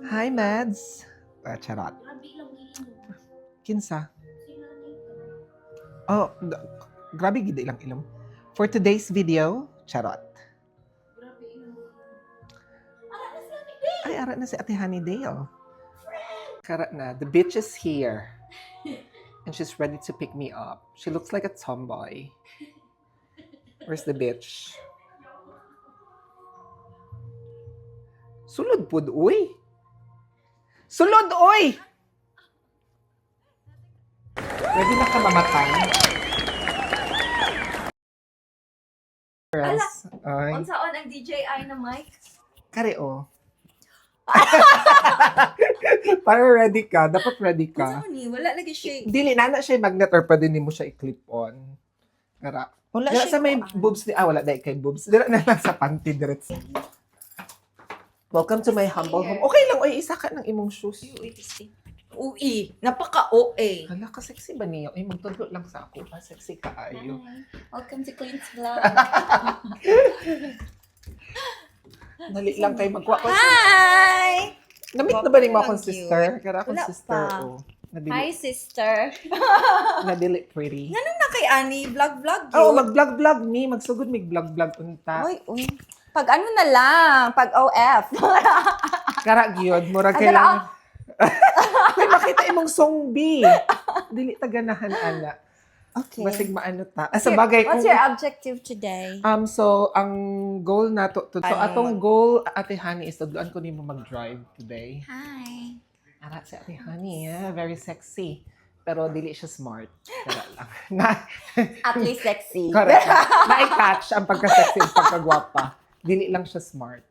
Hi, Mads. Charot. Kinsa? Oh, grabe gid ilang ilom. For today's video, charot. Ay, ara na si Ate Honey Day, oh. Karat na. The bitch is here. And she's ready to pick me up. She looks like a tomboy. Where's the bitch? Sulod pud, uy. Sulod, uy! Ready na ka mamatay? Ala, Ay, unsaon ang DJI na mic? kare, oh. Para ready ka. Dapat ready ka. Unsaon ni? Wala lagi siya. Dili na siya yung magnet or pwede mo siya i-clip on. Kara. Wala Dila siya sa may kuan. boobs ni wala dahil kay boobs. Dila na lang sa panty direct. Welcome to my humble home. Okay lang, oy, isa ka ng imong shoes. Ui, napaka-OA. Hala ka sexy ba niyo? Ay, magtudlo lang sa ako. Sexy ka ayo. Welcome to Clean's Vlog. Dali lang kay magkuha ko. Hi! Namit na ba ni mo akong Thank you. sister? Kara akong Wala sister. pa. Oh. Hi, Nadili, sister. nadili pretty. Ganun na kay Ani, vlog-vlog yun. Oh, mag-vlog-vlog ni. Magsugod mig vlog-vlog unta. Uy. Pag ano na lang, pag OF. Kara gyud, mura Ay, kailangan. May makita imong song B. Dili ta ganahan ana. Okay. Basig maano ta. Sa bagay What's kung your objective today? so ang goal nato so Ano? atong goal Ate Honey is tudloan ko nimo mag-drive today. Hi. Ara si Ate Honey, very sexy. Pero dili siya smart. Kaya lang. Na, At least sexy. correct. Na-catch ang pagka-sexy at pagka-gwapa. Dili lang siya smart.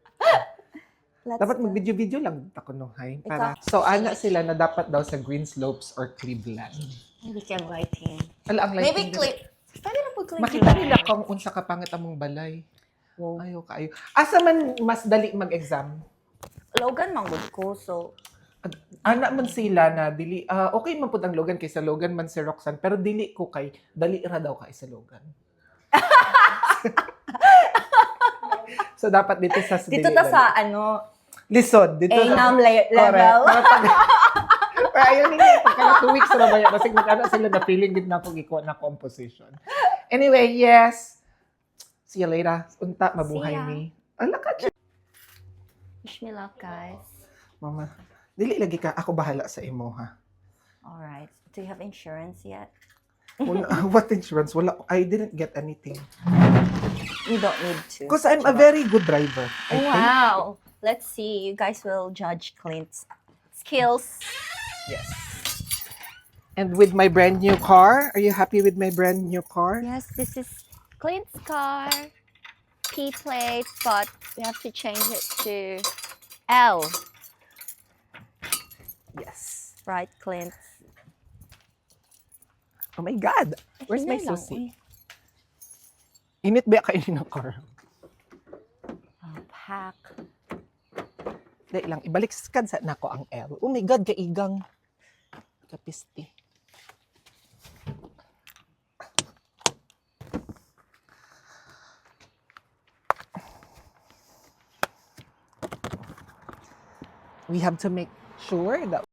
Let's Dapat go. mag-video-video lang ako no, hay. Para. So, ana sila na dapat daw sa Green Slopes or Cleveland. Maybe can lighting. Ala, ang lighting Maybe clip. Pwede na po clip. Makita nila kung unsa ka pangit among balay. Oh. Ayo kaayo. Asa man mas dali mag-exam? Logan manggod ko, so Ana man sila na dili okay man pud ang Logan kaysa Logan man si Roxanne pero dili ko kay dali ra daw kay sa Logan. So dapat dito sa dito ta sa ano, lisod dito A-num Correct. level. Pero ayun ni pagka 2 weeks ra ba yan basig magana sila na feeling gid na ko gikuha na composition. Anyway, yes. See you later. Unta mabuhay See ya. ni. Ala ka dyan. Wish me luck, guys. Mama. Dili lagi ka ako bahala sa imo ha. All right. Do you have insurance yet? Wala, what insurance? Wala. I didn't get anything. You don't need to. Because I'm a very good driver. I Oh, think. wow. Let's see. You guys will judge Clint's skills. Yes. And with my brand new car, are you happy with my brand new car? Yes, this is Clint's car. P plate, but we have to change it to L. Yes. Right, Clint? Oh my God. Where's my Hinay lang, susi? uy. Init ba kainin ng car? Oh, pack. Dahil lang, ibalik sa nako ang L. Oh my God, kaigang. Kapisti. We have to make sure that...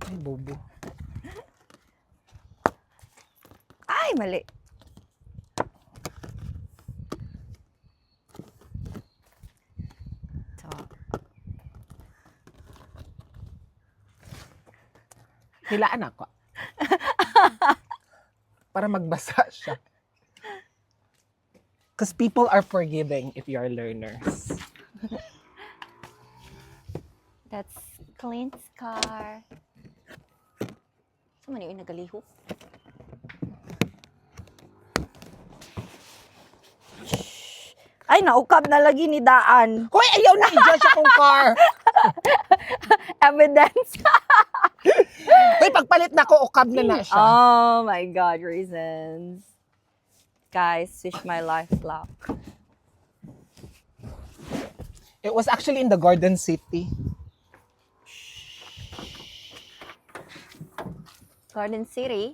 Ay, bobo. Ay, mali. Ito. Hilaan ako. Para magbasa siya. Because people are forgiving if you are learners. That's Clint's car. Saan man yun nagalihok? Ay, naukab na lagi ni Daan. Hoy, ayaw na i-judge akong car! Evidence. Hoy, pagpalit na ako, ukab na siya. Oh my God, reasons. Guys, switch my life block. It was actually in the Garden City. Garden City.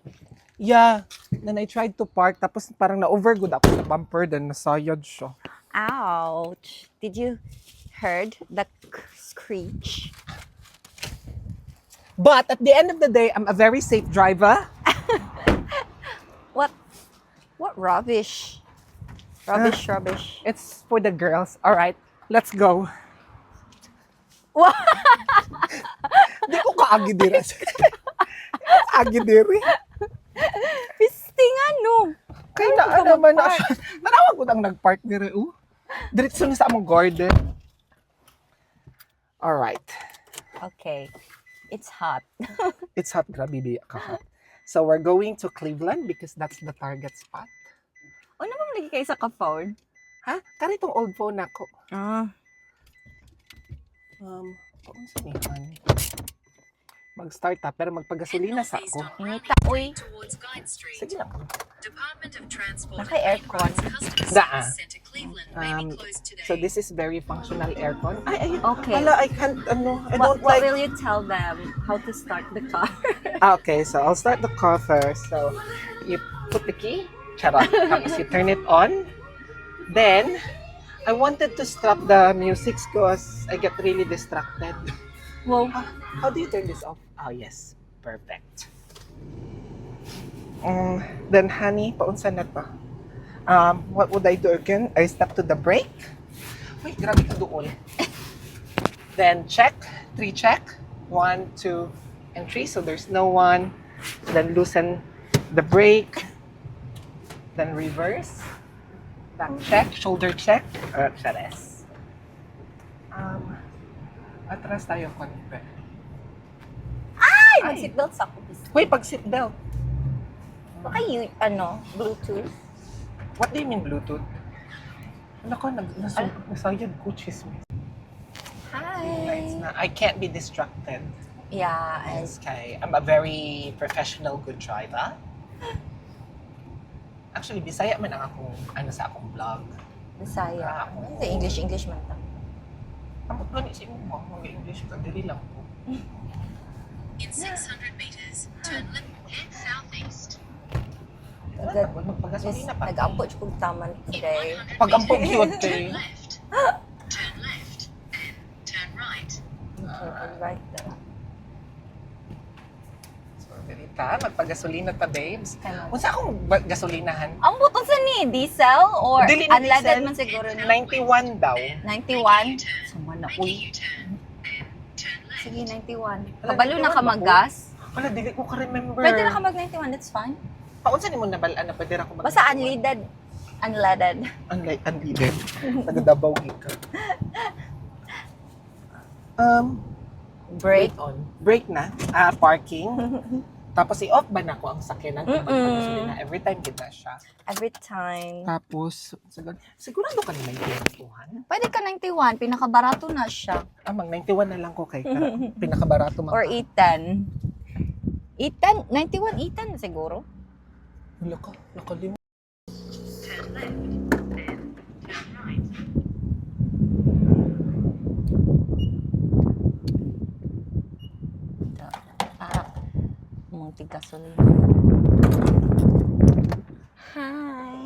Yeah. Then I tried to park, tapos parang na-overgood ako sa bumper, then nasayad siya. Ouch. Did you heard the screech. But at the end of the day, I'm a very safe driver. What rubbish? Rubbish. It's for the girls. All right, let's go. What? Di ko kaagi diri. Kaagi diri. Pisting ano? Kaya na naman na siya. Narawag ko nang nag-park diri. Diretso na sa among garden. All right. Okay. It's hot. It's hot, grabe biya ka hot. So we're going to Cleveland because that's the target spot. Ano bang lagi kayo sa ka-phone? Ha? Kari itong old phone ako. Paano sa nihan? Mag-start ha, pero magpagasolina sa ako. Hinita, uy. Sige na. Naka-aircon. Daa. So this is very functional aircon. Ay, Okay. Wala, I can't, I don't What like. will you tell them how to start the car? Okay, so I'll start the car first. So you put the key, charot. Tapos you turn it on. Then, I wanted to stop the music because I get really distracted. Well, How do you turn this off? Oh, yes. Perfect. Then, honey, paunsa na to. What would I do again? I step to the brake. Wait, grabe ka doon. Then, check. 3 check. 1, 2, and 3. So, there's no one. Then, loosen the brake. Then, reverse. Back check. Shoulder check. Chares. Atras tayo konti. ay, mag-seatbelt sa ako. Wait, pag seatbelt. Baka you, Bluetooth. What do you mean Bluetooth? Ano ko, nasayad ko chismis. Hi. I can't be distracted. Yeah, and Okay, I'm a very professional good driver. Actually, Bisaya man ang akong, sa akong vlog. Bisaya. English man ta. Amot gani si mo, mag-English ka, dili lang po. In 600 meters, turn left, head southeast. Magpagasolina pa. Nag-ampot ko taman In today. 100 Pag-ampog meters, yun, turn te. left. Turn left, then turn right. Right there. So, ganita, magpagasolina ta, babes. Tama. Kung sa akong gasolinahan, Ang buton sa ni, diesel or Dili ni unleaded diesel. man siguro ni? 91 daw. 91? U-turn. Sumana, Make a uy. U-turn, then turn left. Sige, 91. Wala, Kabalo na ka 91 ba mag-gas? Wala, dili ko ka-remember. Pwede na ka mag-91, that's fine. Paunsa ni mo nabalaan na pwede ra ko mag- Basta unleaded. Unleaded. Unlike unleaded. Nagadabaw ka. Brake. Wait on. Brake na. Parking. Tapos i-off ba na ko ang sakyanan? Na every time kita siya. Every time. Tapos, sigurado ka na may pinatuhan? Pwede ka 91, pinakabarato na siya. Mag 91 na lang ko kay pinakabarato man. Or 810. 810? 91, 810 na siguro. Wala ka, nakalimut. Turn left, then turn right. Munting gasolina. Hi.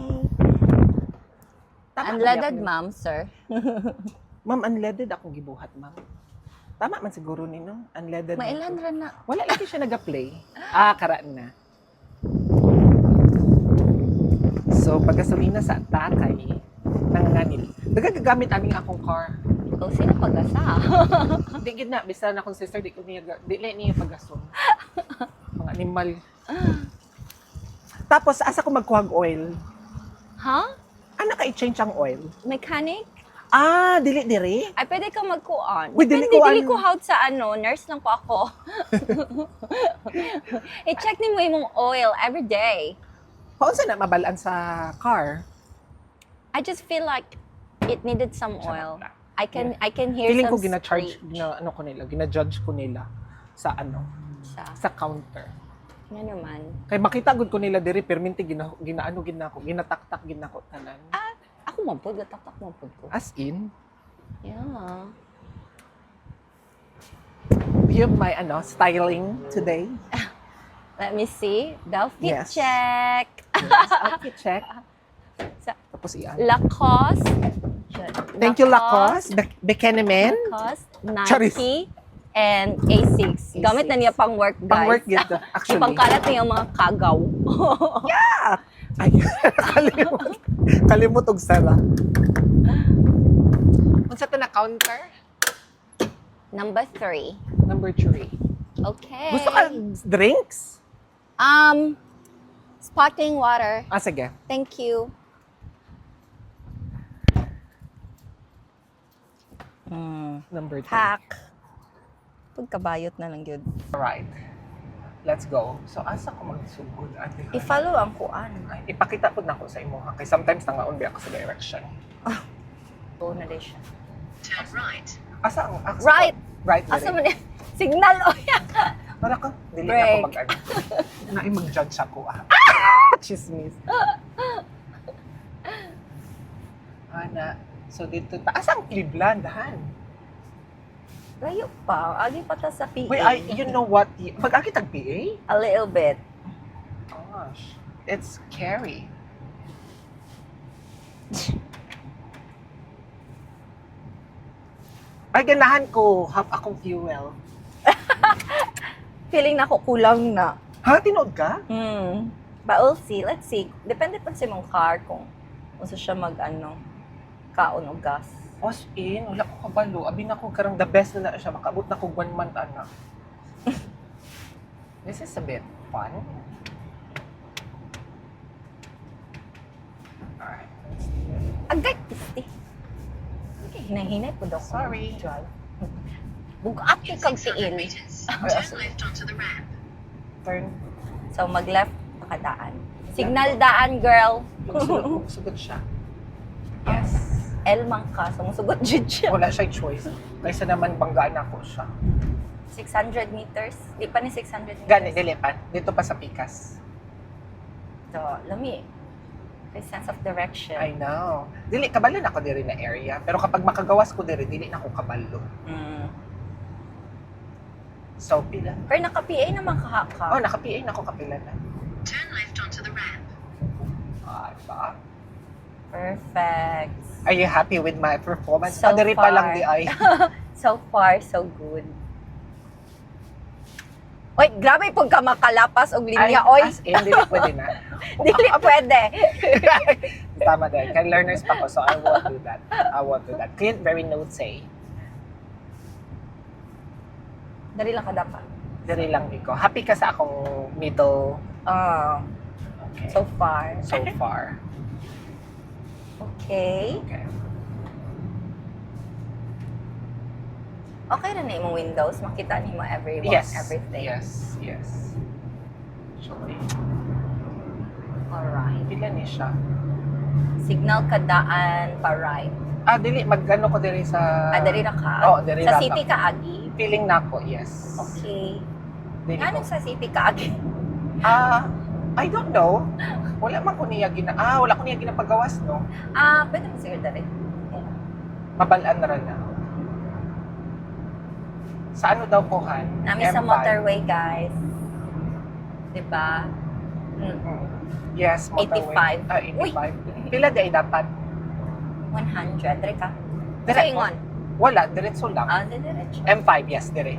Unleaded, ma'am, sir. Ma'am, unleaded akong gibuhat, ma'am. Tama man siguro nino. Unleaded. Mailan ra na. Wala lagi siya nag-play. Karaan na. So, paggasolina sa Takay, nanganganil. Nagagagamit aming akong car. Ikaw sino pag-asa? Di gid na, bisa na akong sister, di niya paggasol. Mga animal. Tapos, asa ko magkuhag oil? Ha? Ano ka i-change ang oil? Mechanic? Dili diri. Ay, pwede ka magkuan. Uy, dili Dili ko ko out sa nurse lang po ako. I-check ni mo yung oil every day. Paunsa na mabalaan sa car? I just feel like it needed some oil. I can hear Feeling some ko gina-charge, screech. gina-judge ko nila sa sa counter. Ano naman? Kay makita gud ko nila diri perminti ginataktak ginako tanan. Ako man po, gatak-tak man po ko. As in, Yeah. you have my styling today. Let me see. The outfit Yes. check. Yes, outfit check. Sa- Tapos iyan. Lacoste. Thank you, Lacoste. Bekenemen. Lacoste, Charis. Nike, and A6. Gamit na niya pang work, guys. Pang work dito, Di actually. pangkalat niya yung mga kagaw. Ay, kalimut. Kalimut og sara. Unsa to na counter? Number 3. Number 3. Okay. Gusto ka drinks? Sparkling water. Ah, sige. Thank you. Number 3. Pack. Pagkabayot na lang yun. Alright. Let's go. So, asa ko magsugod, ate? I-follow ang kuan. Ay, ipakita ko na ko sa imo, ha? Kaya sometimes nangaon ba ako sa direction. Go na din siya. Turn right. Asa ang accent? Right. Right. Asa mo na? Signal o yan. Para ka, dili na Break. ako mag-ano. Naay mag-judge ako, ah. Chismis. Ana. So, dito, taas ang Cleveland, han. Layo pa. Agi pa ta sa PA. Wait, you know what? Mag-akit ang PA? A little bit. Gosh. It's scary. Ay, ganahan ko. Half akong fuel. Feeling na ko kulang na. Ha? Tinood ka? But we'll see. Let's see. Depende pa sa mong car kung unsa siya kaon o gas. As in, wala ko kabalo. Abi na ko karang the best na siya. Makaabot na ko 1 month, ana. This is a bit fun. Alright. Let's do it. Agay, pisti. Okay, hinay-hinay po daw. Sorry. Bugat In kay kag 600 tiil. meters, Ay, turn asa- left onto the ramp. Turn. So, mag-left, makadaan. Signal daan, girl. Magsugod siya. Yes. L man ka, so musugot jud siya. Wala siya choice. Kaysa naman banggaan ako siya. 600 meters. Di pa ni 600 meters. Gani, dilipan. Dito pa sa Pikas. So, lami. May sense of direction. I know. Dili, kabalo na ako diri na area. Pero kapag makagawas ko diri, dili na ako kabalo. So, pila. Pero naka-PA naman ka. Oh, naka-PA na ako kapila na. Turn left onto the ramp. Ah, diba? Perfect. Are you happy with my performance? So Diri pa lang far. di ay. So far, so good. Oy, grabe pag ka makalapas og linya, oy. As in, dili pwede na. Dili pwede. Tama din. Kaya learners pa ko, so I won't do that. I won't do that. Clint very note-say. Dari lang ka dapat. Diri lang iko. Happy ka sa akong middle. Okay. So far. So far. Okay. Okay. Okay na na imong windows. Makita ni mo everyone, Yes. everything. Yes. Yes. Actually, Alright. pila ni siya. Signal kadaan pa right. Ah, dili. Mag-ano ko diri sa... Dari na ka? Oo, diri Sa ra city ka. ka agi? Feeling na ko, yes. Okay. Dili Anong ko. sa city ka agi? I don't know. Wala man ko niya wala ko niya ginapagawas, no? Pwede mo siguro dari. Mabalaan na rin na. Sa ano daw po, Han? Nami sa M5. motorway, guys. Diba? Yes, motorway. 85. 85. Pila day dapat? 100. Dari ka? Dire Sa po. ingon? Wala, diretso lang. Diretso. M5, yes, dire.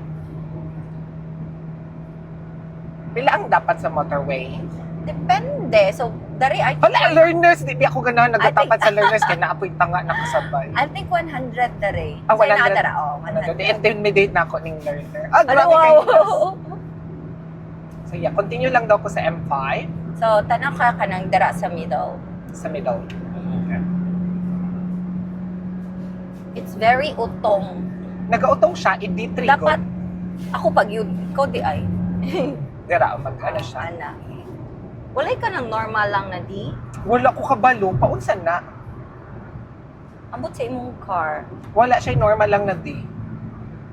Pila ang dapat sa motorway? Depende. So, dari I Wala, learners! Di ako ganahan nagtatapat I think- sa learners kaya naapoy tanga nakasabay. I think 100 dari. Ah, 100. Sa'yo nakadara, oh, 100. Di-intimidate na ako ng learner. Ah, Ano, grabe wow. kayo. So yeah, continue lang daw ko sa M5 So, tanaw ka ng dara sa middle. sa middle. Okay. It's very utong. Nagautong siya, i-D3 Dapat, ako pag yun, ko di ay. Dira, mag-ano siya. Ana. Walay ka ng normal lang na di. Wala ko kabalo, paunsan na. Ambot sa imong car. Wala siya, normal lang na D.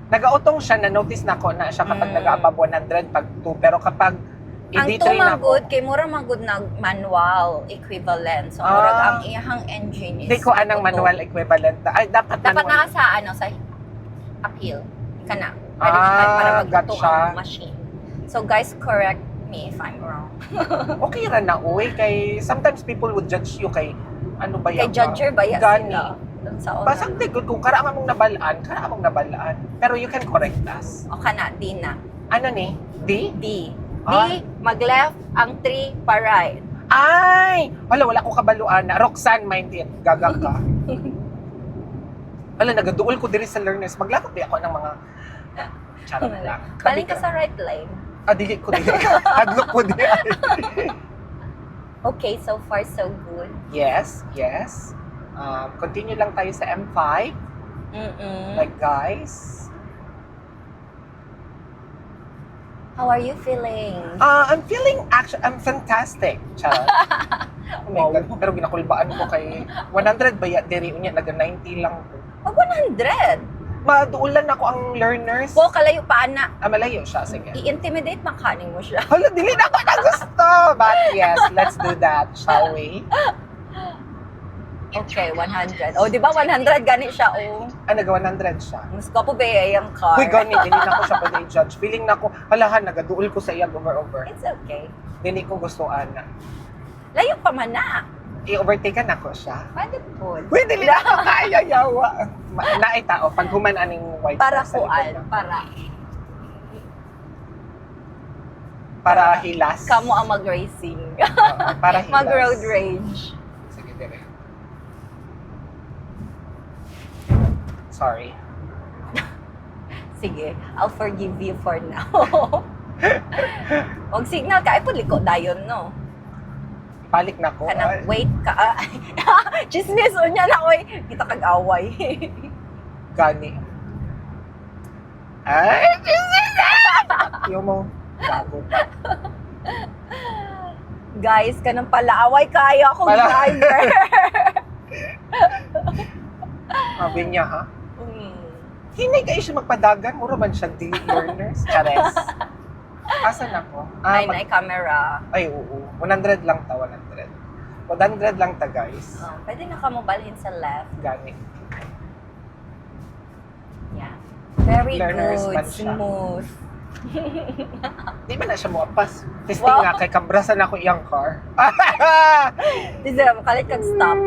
Nagautong siya, na-notice na ko na siya kapag nag-above 100 pag 2. Pero kapag Ang i-D3 na ko, tumagod, kay mura magod na manual equivalent. So, murag ang iyahang engine is... hindi ko anang auto. manual equivalent. Ay, dapat Dapat manual. naka sa, sa uphill. Ka na. Ready para magbuto gotcha. ang machine. So, guys, correct me if I'm wrong. Okay ra na, uy. Kay, sometimes people would judge you kay, ano ba Kay yan? judger ba yan Gani. sila? Dun sa una. Pasang tigod kung kara mong nabalaan. Pero you can correct us. O kana, D na. Ano ni? D? D. D, Ah. mag-left, ang 3 pa right. Ay! Wala ko kabaluan na. Roxanne, mind it. Gaga ka. Nagaduol ko diri sa learners. Maglakot di ako ng mga... Charot lang. Baling ka sa right lane. Dili ko dili. Hadlok ko dili. Okay, so far so good. Yes. Continue lang tayo sa M5. Like, guys. How are you feeling? I'm feeling I'm fantastic. Charot. Oh my God. Pero ginakulbaan ko kay 100 ba diri unya naga 90 lang ko. Mag 100. Maduulan ako ang learners. Po, kalayo pa na. Malayo siya. Sige. I-intimidate makaning mo siya. Hala, dili na ako na gusto. But yes, let's do that, shall we? Okay, 100. Oh, di ba 100 gani siya, oh. Naga 100 siya. Mas ko po ba yung car? Uy, gani, dili na ko siya pwede i-judge. Feeling na ko, halahan, nagaduol ko sa iya over. It's okay. Dili ko gustuan na. Layo pa man na. I-overtaken ako siya. Pwede po. Uy, dili na ako kaya, yawa. Naay tao, pag human aning white Para horse sa likod kuan, na. Para hilas. Kamo ang mag-racing. Para hilas. Mag-road rage. Sige, dire. Sorry. Sige, I'll forgive you for now. Wag signal ka, ay po liko dayon, no? Balik na ko. Kanang wait ka. Chismis unya na, oy. Kita kag-away. Gani. Ay, Jesus! Yung mo. Gago ka. Guys, kanang pala away kaya akong driver. Sabi niya, ha? Mm. Hindi kayo siya magpadagan. Mura man siya di learners. Chares. Asan ako? Ay, na camera. Ay, oo. 100 lang ta, 100. 100 lang ta, guys. Oh, pwede na ka mo balhin sa left. Gani. Yeah. Very Learner's good. man siya. Smooth. Di ba na siya muapas? Testing Wow. nga kay kabrasan ako iyang car. Dito, makalit kag stop.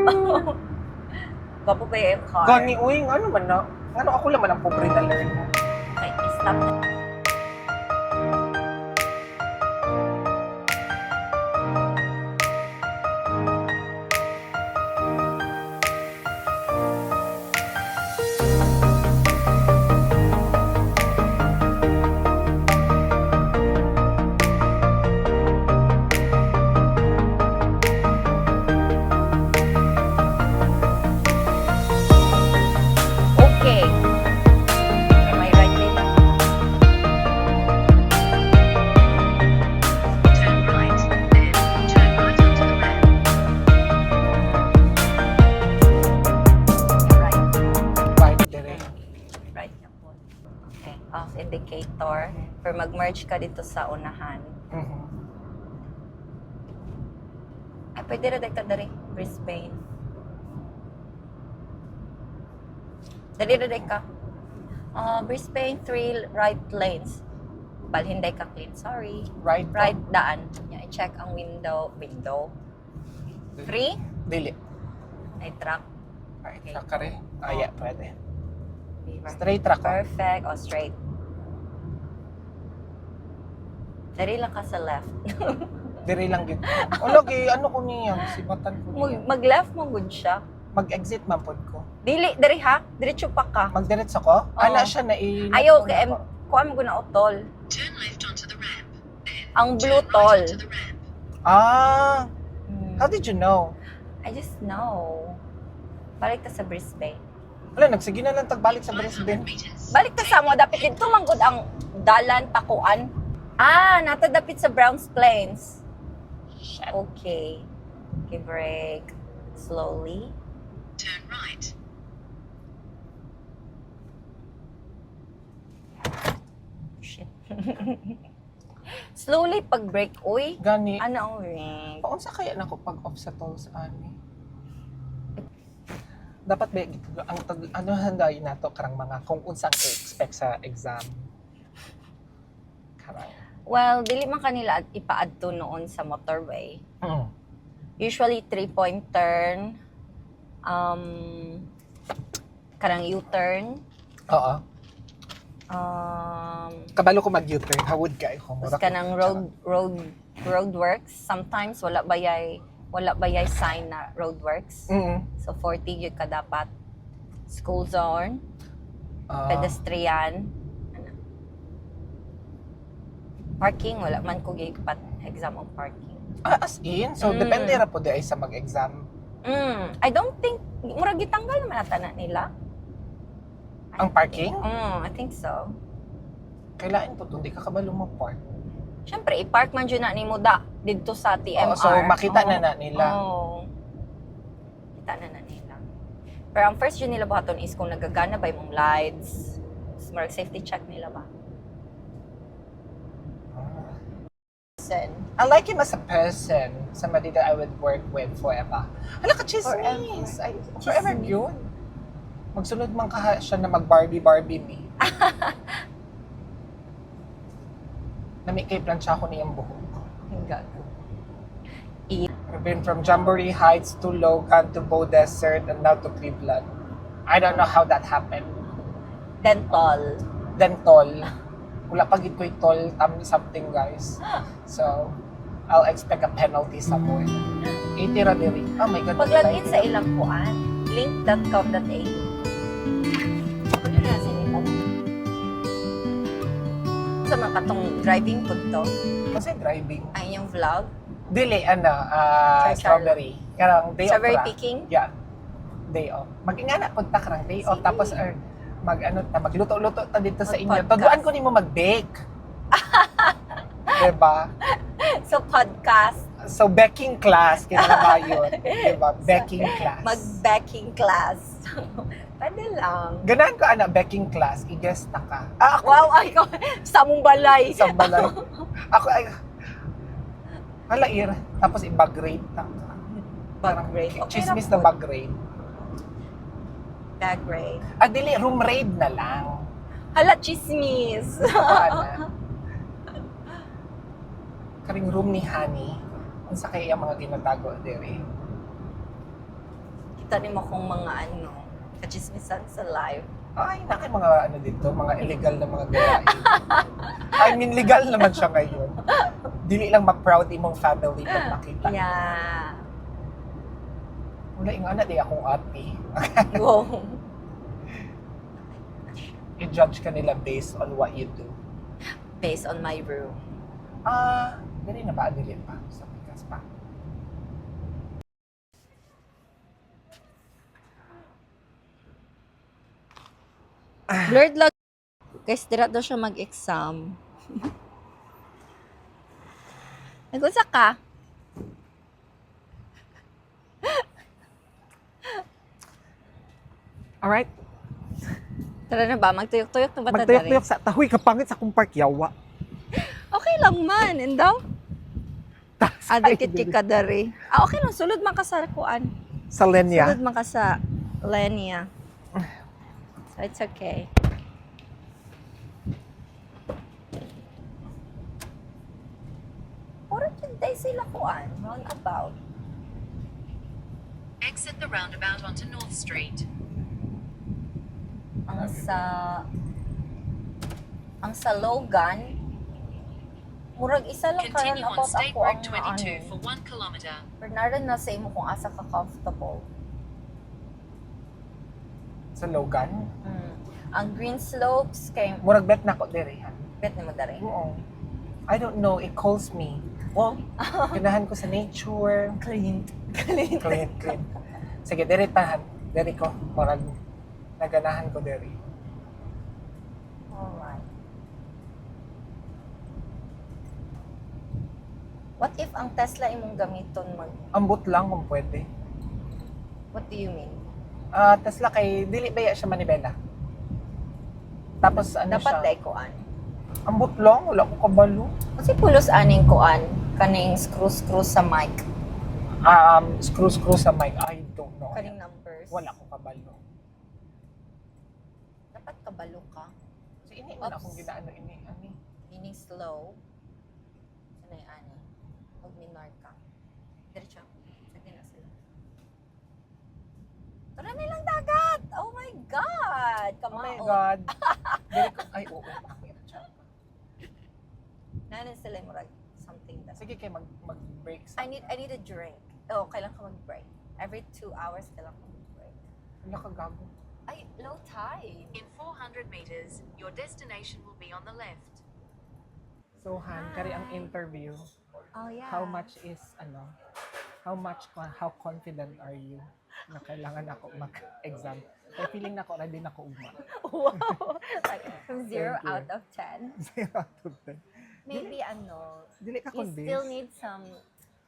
Gwapo ba yung car? Gani, uy, ano man na? Ano ako lang man ang pobre na learner. Okay, stop na. Okay. May right lane na. Turn right, then turn right onto the ramp. Right. Right, dire. Right na po. Okay. Off indicator. For mag-merge ka dito sa unahan. Mhm. Ay, pwede rin ka dari. Brisbane. Dari rin ka. Brisbane, 3 right lanes. Balhinday ka clean. Sorry. Right. Right daan. Yeah, i-check ang window. 3. Dili. Ay, truck. Right, Okay. track ka rin. Yeah, pwede. Straight. Straight track ka. Perfect. O, straight. Dari lang ka sa left. Dire lang yun. O, lagi, ano ko niya? Sibatan ko niya. Mag-left mo good siya. Mag-exit man po ko. Dili, dari ha? Diretso pa ka. Mag-diretso ko? Ana siya na Ayaw, kay kuha mo na utol. Turn left onto the ramp, then Ang blue turn tol. right onto the ramp. How did you know? I just know. Balik ka sa Brisbane. Wala, nagsige na lang tagbalik sa 500 Brisbane. meters. Balik ka sa mo. Dapat dito manggod ang dalan, takuan. Natadapit sa Browns Plains. Okay. Okay, brake. Slowly. Turn right. Shit. Slowly pag-brake. Uy. Gani. Ano ang ring? Paunsa kaya na ko pag-off sa tolls, ani? Dapat ba, ano handayin na to karang mga kung unsang i-expect sa exam? Karang. Well, dili man kanila ipa-adto noon sa motorway. Usually 3-point turn. Kanang U-turn. Oo. Um, Kabalo ko mag-U-turn. Hawod ka ako. Tapos kanang roadworks. Sometimes wala bayay sign na roadworks. So 40 yun ka dapat. School zone, pedestrian, ano. Parking wala man ko gipat exam on parking. As in? So, depende ra po di ay sa mag-exam. I don't think murag gitanggal naman ata na nila. Ang parking? I think so. Kailangan po itong di ka kabalo mo park. Siyempre, i-park man dyan na ni Muda dito sa TMR. So, makita na nila. Kita na nila. Pero ang first yun nila buhaton is kung nagagana ba yung lights. Smart safety check nila ba? I like him as a person. Somebody that I would work with forever. Hala ka, chismis! Forever yun. Magsunod man ka siya na mag-Barbie me. Namikay plancha ko niyang buhok. Hingga. I've been from Jamboree Heights to Logan to Bow Desert and now to Cleveland. I don't know how that happened. Dental. Then toll. Wala pa gid ko'y toll something guys. So, I'll expect a penalty somewhere. 80 ra diri. Oh my God. Pag-login sa ilang kuan, link.com.au. Ano na sinita? Sa mga katong driving food to, Kasi driving. ay yung vlog, Dili, strawberry. Karang day off strawberry ra. picking. Yeah. Day off. Mag-ingana punta karang day off. Sige. Tapos, magluto-luto ta dito sa inyo. Mag-podcast. Tuduan ko nimo mag-bake. Diba? So, podcast. So, baking class. Kailangan ba yun? Diba? Baking class. Mag-baking class. Pwede lang. Ganahan ko, baking class. I-guess na ka. Ako, Wow, ay ko, sa mong balay. sa balay. Ako, halair. Tapos, i-bag-rate na ka. Bag-raid. Okay Chismis na na bag-rate. Bag raid. Dili, room raid na lang. Hala, chismis. Paano? Karing room ni Honey. Kung sa kaya mga ginatago diri. Kita ni mo kung mga kachismisan sa live. Ay, nakay mga dito, mga illegal na mga gawain. I mean, legal naman siya ngayon. Dili lang ma-proud imong family pag makita. Yeah. Wala yung di akong ate. Wow. I-judge ka nila based on what you do. Based on my room. Dili na ba? Dili pa. Sa pikas pa. Blurred lang. Guys, dira daw siya mag-exam. Nag-unsa ka? Alright. Tara na ba? Magtuyok-tuyok na ba ta Magtuyok-tuyok sa tahoy kapangit sa kong parkyawa. Okay lang man, indaw. Adikit kay kadari. Okay lang, sulod man ka sa kuan. Sa Lenya. Sulod man ka sa Lenya. So it's okay. Ora day sila kuan, roundabout. Exit the roundabout onto North Street. Ang sa Logan, murag isa lang karon Continue on about State ako ang Road 22 for 1 kilometer. Bernardo na sa imo kung asa ka comfortable. Sa Logan. Ang green slopes kay Murag bet na ko diri. bet ni mo dari. Oo. I don't know, it calls me. Wow, Ganahan ko sa nature. clean. Clean. Sige, diri tahan. Diri ko. Murag naganahan ko diri. Alright. What if ang Tesla imong gamiton Ambot lang kung pwede. What do you mean? Tesla kay dili ba siya manibela. Tapos Dapat siya? day kuan. Ambot lang, wala ko kabalo. Kasi pulos aning kuan kaning screw sa mic. Screw sa mic. I don't know. Kaning numbers. Wala ko kabalo. Dapat kabalo ka. So ini wala Oops. akong ginaano ini. Ani. Meaning slow. Sanay ani. Huwag minar ka. Diretso. Sige na sila. Tara nilang dagat! Oh my God! Oh my Kamaot. God. Dili ko, ay, oo. Ako yung chat. Nanan sila mo something that. Sige kayo mag-break I need a drink. Oh, kailan ka mag-break? Every 2 hours kailan ka mag-break. Ano ka gago? Ay, low tide. In 400 meters, your destination will be on the left. So, Han, kari ang interview. Oh, yeah. How confident are you na kailangan ako mag-exam? Kaya feeling na ako, ready na ako ugma. Wow! Like, from 0 Thank you. out of 10. 0 out of 10. Maybe, Dili ka you convinced. still need some,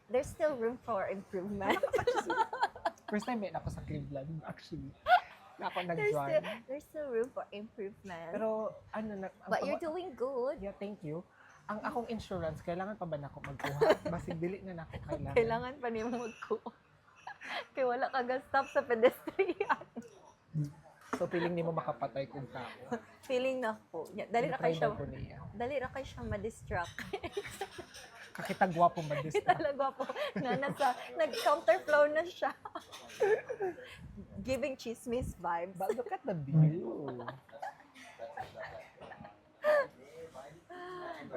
there's still room for improvement. First time may ako sa Cleveland, actually. Na ako there's nag-drive. still room for improvement. Pero, But you're doing good. Yeah, thank you. Ang akong insurance, kailangan pa ba na ako magkuha? Basi dili na ako kailangan. Kailangan pa niyo magkuha. Kaya wala ka stop sa pedestrian. So, feeling ni mo makapatay kung tao. Feeling na po. Dali na kayo siya, Ko niya. ma-distract. Kakita gwapo ba this na? Talaga po. Nag-counterflow na siya. Giving chismis vibes. But look at the view.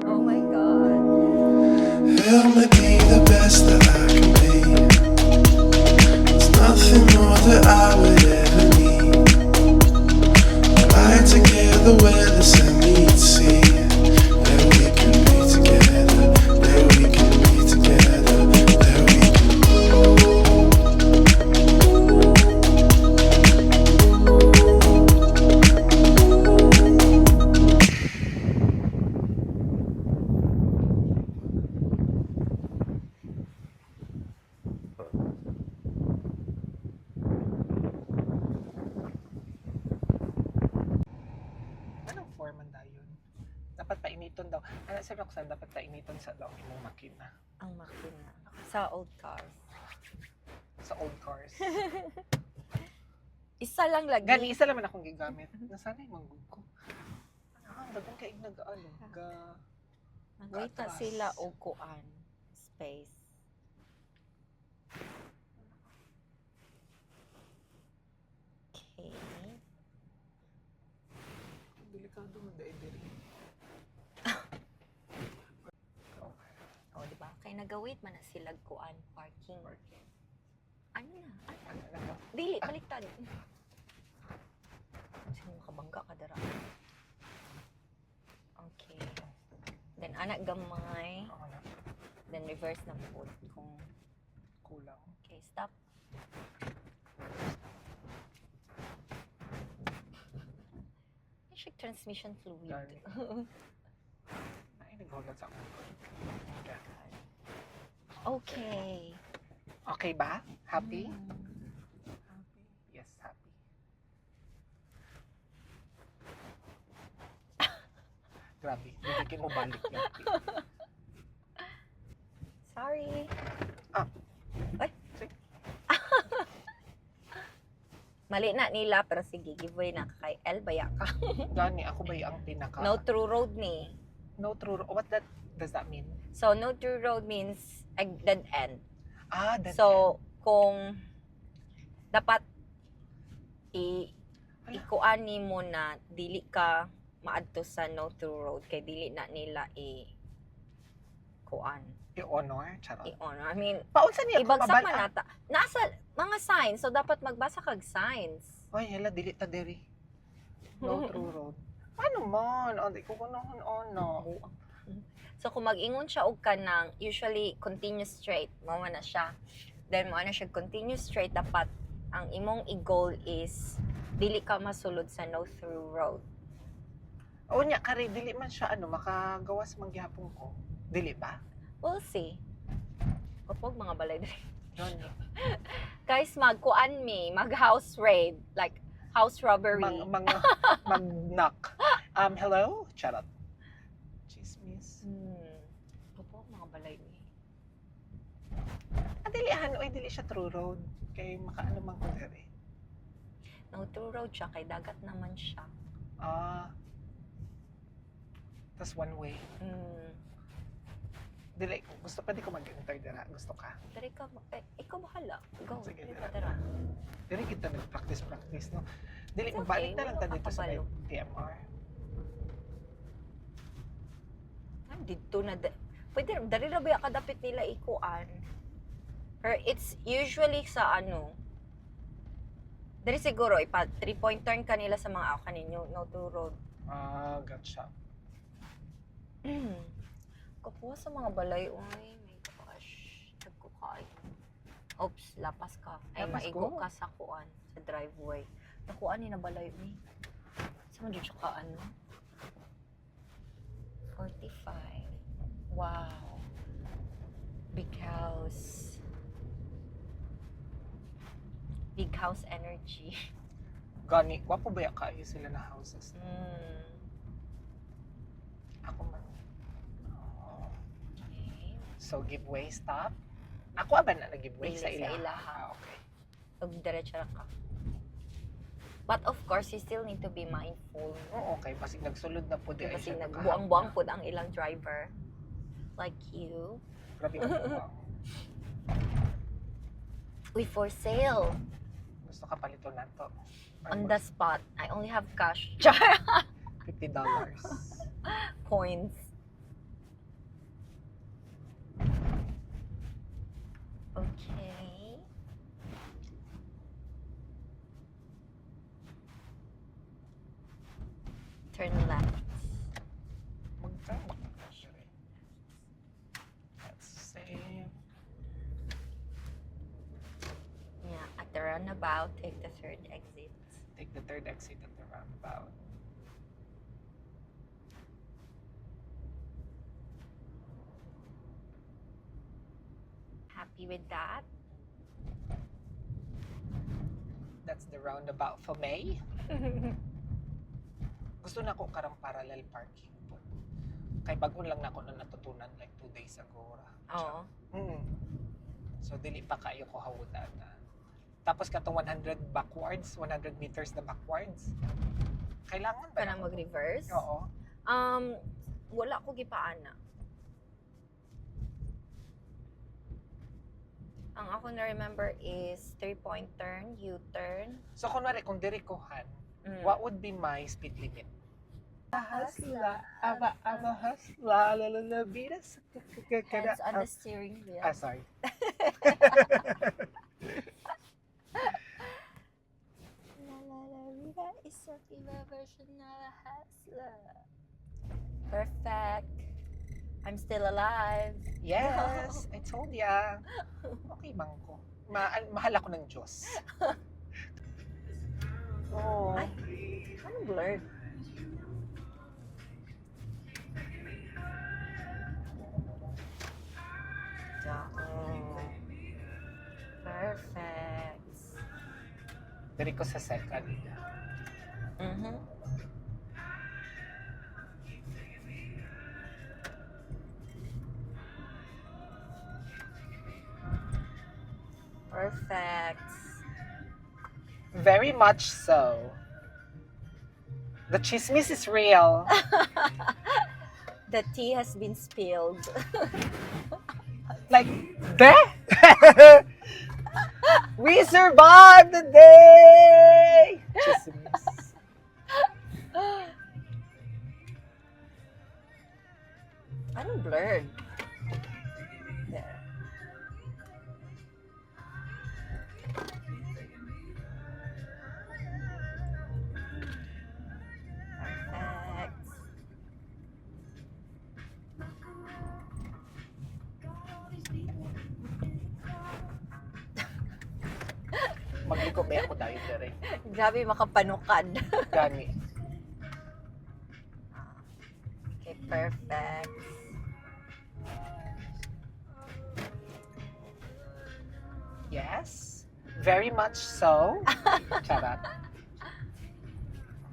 Oh my God. Help me be the best that I can be. There's nothing more that I would ever need. Fly together where the sun meets sea. Where we can be together. Where we can be together. Where we can. Anong foreman dayon? Dapat painiton daw. Ano si Roxanne, dapat painiton sa daw imong makina. Ang makina. Sa old cars. Sa old cars. Isa lang lagi. Gani, isa naman akong gigamit. Nasana yung manggod ko. Dagang kaig nag-ano. Wait na Atras. sila o kuan. Space. Okay. Delikado mo dahil diri. O, diba? Kaya nag-wait man na sila kuan. Parking. Ano na? Dili, baliktad. Sino makabangga ka dara? Okay. Then anak gamay. Ako na. Then reverse na po. Kung Kulang. okay, stop. Ay, siya transmission fluid. Gani. Ay, naghulat sa akong. Okay. Okay ba? Happy? Happy? Yes, happy. Grabe, hindi mo balik yan. Sorry. Ah. Ay. Sige. Mali na nila, pero sige, giveaway na kay El Baya ka. Gani, ako ba yung pinaka... No true road ni. No true. What does that mean? So, no true road means a dead end. Ah, that So, kung dapat ikuan mo na dili ka maadto sa no through road kay dili na nila kuan i-honor. Charot. i-honor. I mean, Paunsa niya ako ibagsak mabal- man nata. Nasa mga signs, so dapat magbasa kag signs. Ay, hala, dili ta diri. No true road. Paano man? O, di ko kunahon ono. So kung mag-ingon siya og kanang usually continue straight, mo na siya. Then mo na siya continue straight, dapat ang imong i-goal is dili ka masulod sa no through road. O nya, kari, dili man siya, makagawas manggihapon ko. Dili ba? We'll see. Kapag mga balay diri. Gani. Guys, mag-house raid, like house robbery. Mag-knock. Hello? Charot. Chismis. Kapag mga balay ni. Dilihan, oy, dili siya true road. Kay makaano man ko diri. No through road siya, kay dagat naman siya. Tas one way. Dili, pwede ko mag-enter dira. Gusto ka? Dari ka, ikaw bahala. Go. Sige, Dari dira. ka, tara. Dili kita nag-practice, no? Dili, It's okay, balik na lang ta wala dito sa may makabalo. TMR. Dito na, pwede, dari na ba kadapit nila ikuan? Or it's usually sa ano, dari siguro, 3-point turn kanila sa mga kaninyo, no to road. Ah, gotcha. Kapuha sa mga balay, oy, my gosh, nagkukain. Oops, lapas ka. Ay, Lapas maigo ko. ka sa kuan, sa driveway. Nakuan ni na balay, oy. Sa mga dito ka, ano? 45. Wow. Big house. Big house energy. Gani, wapo ba kayo sila na houses? Ako man. Oh. Okay. So, giveaway stop? Ako ba na nag-giveaway Dili sa sa ilaha? ilaha. Ah, okay. Pag diretso na ka. But of course, you still need to be mindful. Oo, okay. Pasig nagsulod na po di ay Kasi siya nagbuang-buang po ang ilang driver. Like you. Grabe ka buwang. We for sale. Gusto ka palito na to. On the spot. I only have cash. $50. Coins. Okay. Turn left. Magtama ka siya rin. Let's save. Yeah, at the roundabout, take the third exit. Take the third exit at the roundabout. Happy with that? That's the roundabout for May. Gusto na ko karang parallel parking po. Kay bago lang na ako na natutunan like 2 days ago. Oo. So, dili pa kayo ko hawudan na. Tapos katong 100 backwards, 100 meters na backwards. Kailangan ba? Ka na mag-reverse? Oo. Wala ko gipaana. Ang ako na-remember is 3-point turn, U-turn. So, kunwari, kung dirikohan, what would be my speed limit? Hasla, aba hasla, lalala, biras. Hands on the steering wheel. Sorry. La la la vida is a viva version of a hustler. Perfect. I'm still alive. Yes, I told ya. Okay bang ko? Mahal ako ng Diyos. Oh. Ay, anong blurred? Perfect. Dari ko sa second. Mm-hmm. Perfect. Very much so. The chismis is real. The tea has been spilled. Like, there? We survived the day! Chismis. Anong blurred? There. Perfect. Magliko ba ako dahil dire? Grabe makapanukad. Gani. Okay, perfect. Yes. Very much so. Charot.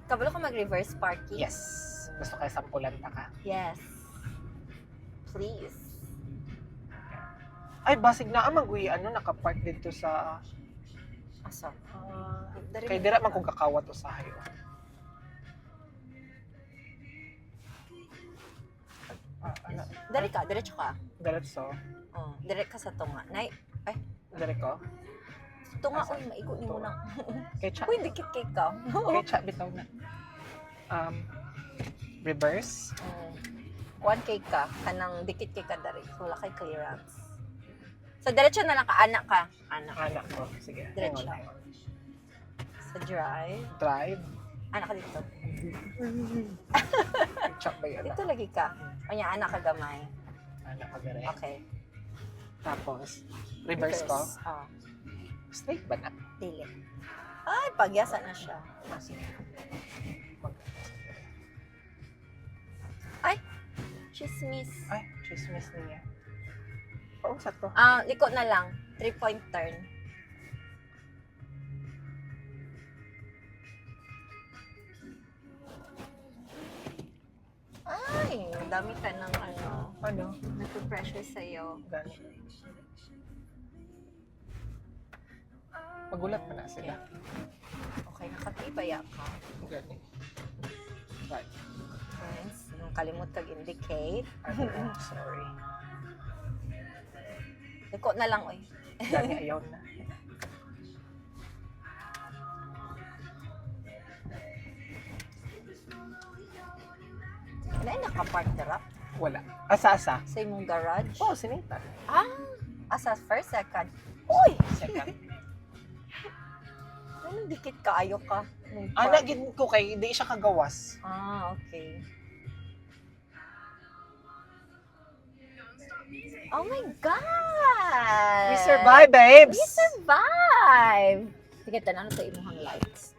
Kabalo ka mag-reverse parking? Yes. Gusto kayo sampulan ta ka? Yes. Please. Ay, basig na mag-uwi, nakapark dito sa... Asa? Kay dira man kung kakawat usahay. Dari ka, diretso ka. Diretso. Oh, direct ka sa tunga. Nay, Dire ko. Dito nga, oy, maigo ni mo na. Ketchup. Uy, dikit kay ka. Ketchup bitaw na. Reverse. Kuan kay ka, kanang dikit kay ka dari. So, wala kay clearance. Sa diretso na lang ka, anak ka. Anak. Anak ko. Sige. Diretso. hang on. Sa drive. Drive. Anak ka dito. Ketchup ba yan? Dito lagi ka. O niya, anak ka gamay. Anak ko gare. Okay. Tapos, reverse ko. Oh, Straight ba na? dili. Ay, pagyasa na siya. Sige. Ay, chismis. Ay, chismis niya. Pausat ko. Liko na lang. 3-point turn. Ay, dami ka ng Ano? nagpo-pressure sa'yo. Gani. Magulat pa na sila. Okay, nakatibaya ka. Gani. Right. Friends, nung kalimut kag-indicate. Ano? Sorry. Liko na lang, oy. Gani ayaw na. Wala nakapark dirap Wala. Asa-asa? sa imong garage. Oo, sinita. Asa first, second. Uy! Second. Anong dikit ka? Ayaw ka? Anak, gin ko kay, di siya kagawas. Okay. Oh my God! We survive, babes! We survive! Sige, tanong sa imuhang lights.